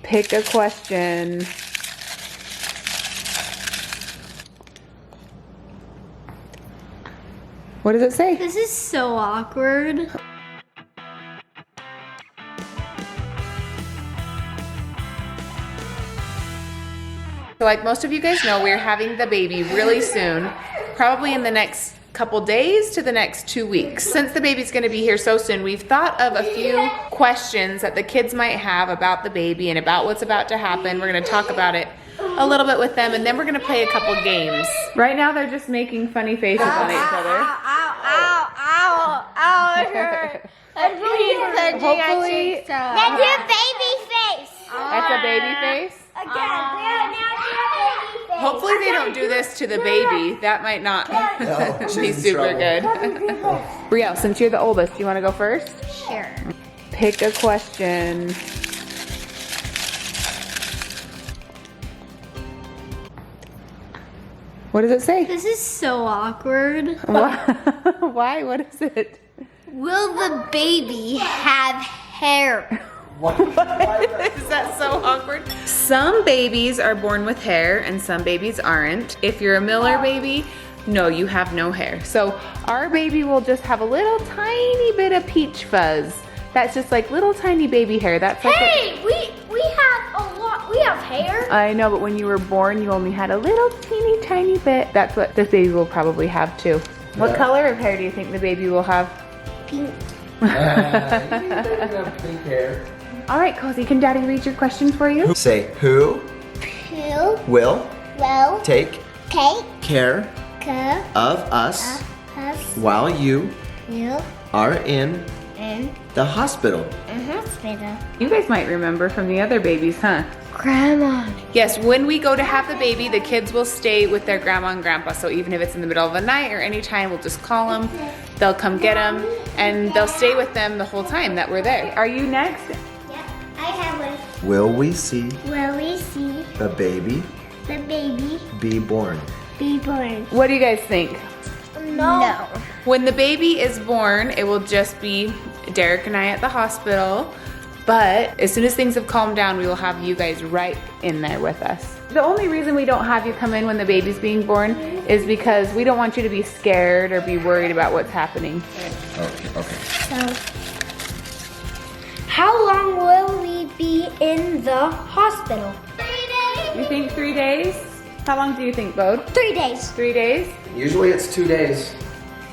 Pick a question. What does it say? This is so awkward. So like most of you guys know, we're having the baby really soon, probably in the next couple days to the next 2 weeks. Since the baby's gonna be here so soon, we've thought of a few questions that the kids might have about the baby and about what's about to happen. We're gonna talk about it a little bit with them, and then we're gonna play a couple games. Right now they're just making funny faces on each other. Hopefully, That's your baby face. that's a baby face. Again, Hopefully they don't do this to the baby. That might not be super good. Brielle, since you're the oldest, do you want to go first? Sure. Pick a question. What does it say? This is so awkward. Why? What is it? Will the baby have hair? Is that so awkward? Some babies are born with hair and some babies aren't. If you're a Miller baby, no, you have no hair. So our baby will just have a little tiny bit of peach fuzz. That's just like little tiny baby hair. That's like Hey, we have a lot. We have hair. I know, but when you were born, you only had a little teeny tiny bit. That's what this baby will probably have too. What color of hair do you think the baby will have? Pink. Pink hair. All right, Cosy, can Daddy read your question for you? Say who Who will will take take care care of us of while you you are in in the hospital? the hospital? You guys might remember from the other babies, huh? Grandma. Yes, when we go to have the baby, the kids will stay with their grandma and grandpa. So even if it's in the middle of the night or any time, we'll just call them. They'll come get them, and they'll stay with them the whole time that we're there. Are you next? Yep, I have one. Will we see Will we see the baby the baby be born? be born? What do you guys think? No. When the baby is born, it will just be Derek and I at the hospital. But as soon as things have calmed down, we will have you guys right in there with us. The only reason we don't have you come in when the baby's being born is because we don't want you to be scared or be worried about what's happening. Okay. So, how long will we be in the hospital? 3 days. You think 3 days? How long do you think, Bode? 3 days. 3 days? Usually it's 2 days.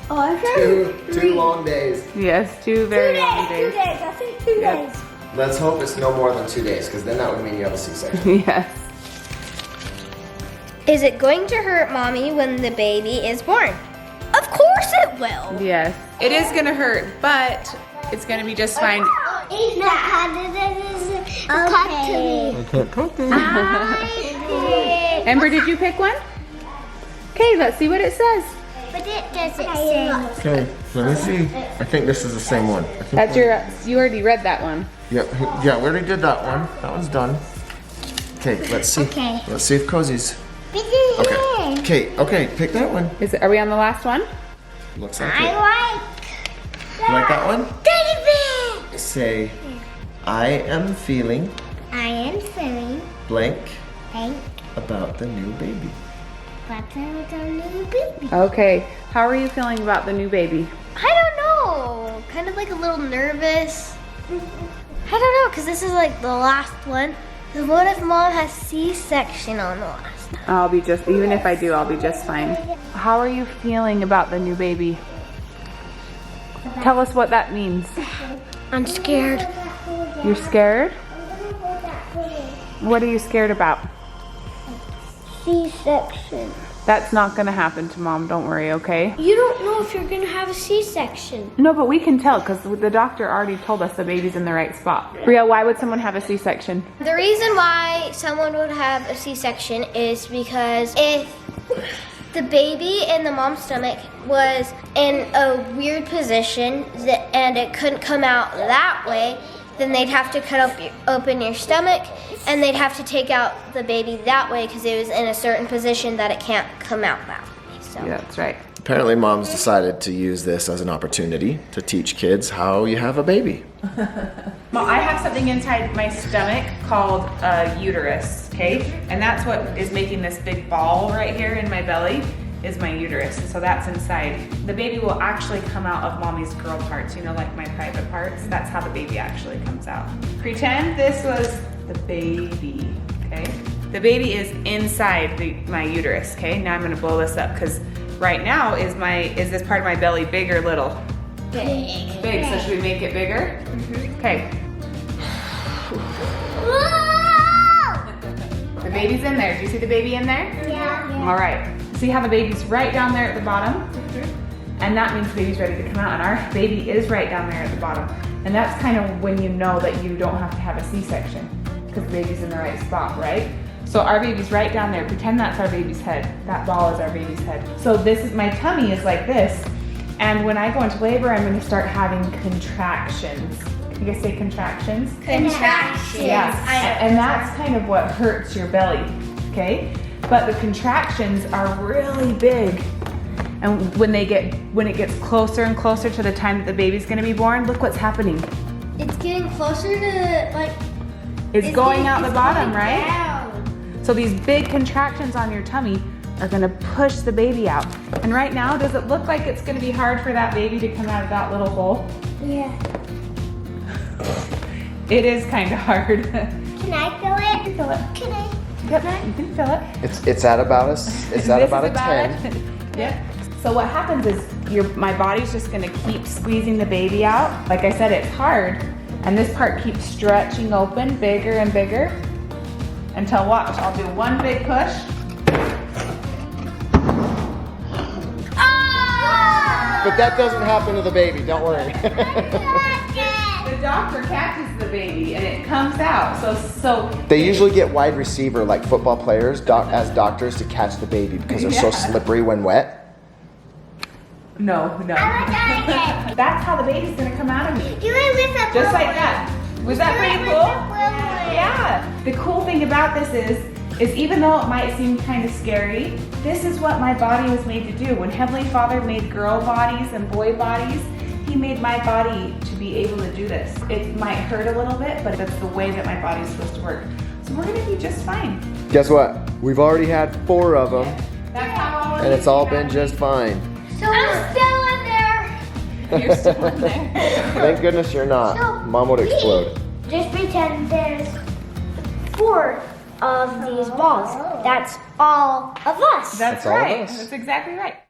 Oh, I heard Two long days. Yes, 2 very long 2 days. days. I think 2 Yep. days. Let's hope it's no more than 2 days, because then that would mean you have a C-section. Yes. Is it going to hurt mommy when the baby is born? Of course it will. Yes. It is gonna hurt, but it's gonna be just fine. It's not talk to me. I can't talk to you. Ember, did you pick one? Okay, let's see what it says. But it doesn't say. Okay, let me see. I think this is the same one. I think That's you already read that one. Yep, yeah, we already did that one. That one's done. Okay, let's see. Okay. Let's see if Cozy's. Okay. Okay, pick that one. Are we on the last one? Looks like I it. like You like that one? Teddy bear. Say, I am feeling I am feeling blank thank about the new baby. What's a new baby? Okay. How are you feeling about the new baby? I don't know. Kind of like a little nervous. I don't know, because this is like the last one. Because what if mom has C-section on the last one? Even if I do, I'll be just fine. How are you feeling about the new baby? Tell us what that means. I'm scared. You're scared? What are you scared about? C-section. That's not gonna happen to mom, don't worry, okay? You don't know if you're going to have a C-section. No, but we can tell because the doctor already told us the baby's in the right spot. Brielle, why would someone have a C-section? The reason why someone would have a C-section is because if the baby in the mom's stomach was in a weird position and it couldn't come out that way, then they'd have to cut open your stomach and they'd have to take out the baby that way because it was in a certain position that it can't come out that way. So. Yeah, that's right. Apparently moms decided to use this as an opportunity to teach kids how you have a baby. Well, I have something inside my stomach called a uterus, okay? And that's what is making this big ball right here in my belly is my uterus. So that's inside. The baby will actually come out of mommy's girl parts, you know, like my private parts. That's how the baby actually comes out. Pretend this was the baby, okay? The baby is inside my uterus, okay? Now I'm gonna blow this up because right now is this part of my belly big or little? Big. Big, so should we make it bigger? Okay. The baby's in there. Do you see the baby in there? Yeah. All right. See how the baby's right down there at the bottom? And that means the baby's ready to come out. And our baby is right down there at the bottom. And that's kind of when you know that you don't have to have a C-section because the baby's in the right spot, right? So our baby's right down there. Pretend that's our baby's head. That ball is our baby's head. So this is, my tummy is like this. And when I go into labor, I'm going to start having contractions. You guys say contractions? Contractions. Yes. And that's kind of what hurts your belly, okay? But the contractions are really big. And when it gets closer and closer to the time that the baby's going to be born, look what's happening. It's getting closer to like. It's going out the bottom, right? Down. So these big contractions on your tummy are gonna push the baby out. And right now, does it look like it's gonna be hard for that baby to come out of that little hole? Yeah. It is kind of hard. Can I feel it? Feel it. Can I? Yep, you can feel it. It's at about a 10. Yep. So what happens is my body's just gonna keep squeezing the baby out. Like I said, it's hard. And this part keeps stretching open bigger and bigger until watch, I'll do one big push. But that doesn't happen to the baby, don't worry. The doctor catches the baby and it comes out. So They usually get wide receiver like football players as doctors to catch the baby because they're so slippery when wet. No. That's how the baby's gonna come out of me. Do it with a Just like that. Was that pretty cool? Yeah. The cool thing about this is even though it might seem kind of scary, this is what my body was made to do. When Heavenly Father made girl bodies and boy bodies, He made my body to be able to do this. It might hurt a little bit, but that's the way that my body's supposed to work. So we're gonna be just fine. Guess what? We've already had 4 of them, That's how and it's all been just fine. So I'm still in there. You're still in there. Thank goodness you're not. Mom would explode. Just pretend there's 4 of these balls. That's all of us. That's all of right. us. That's exactly right.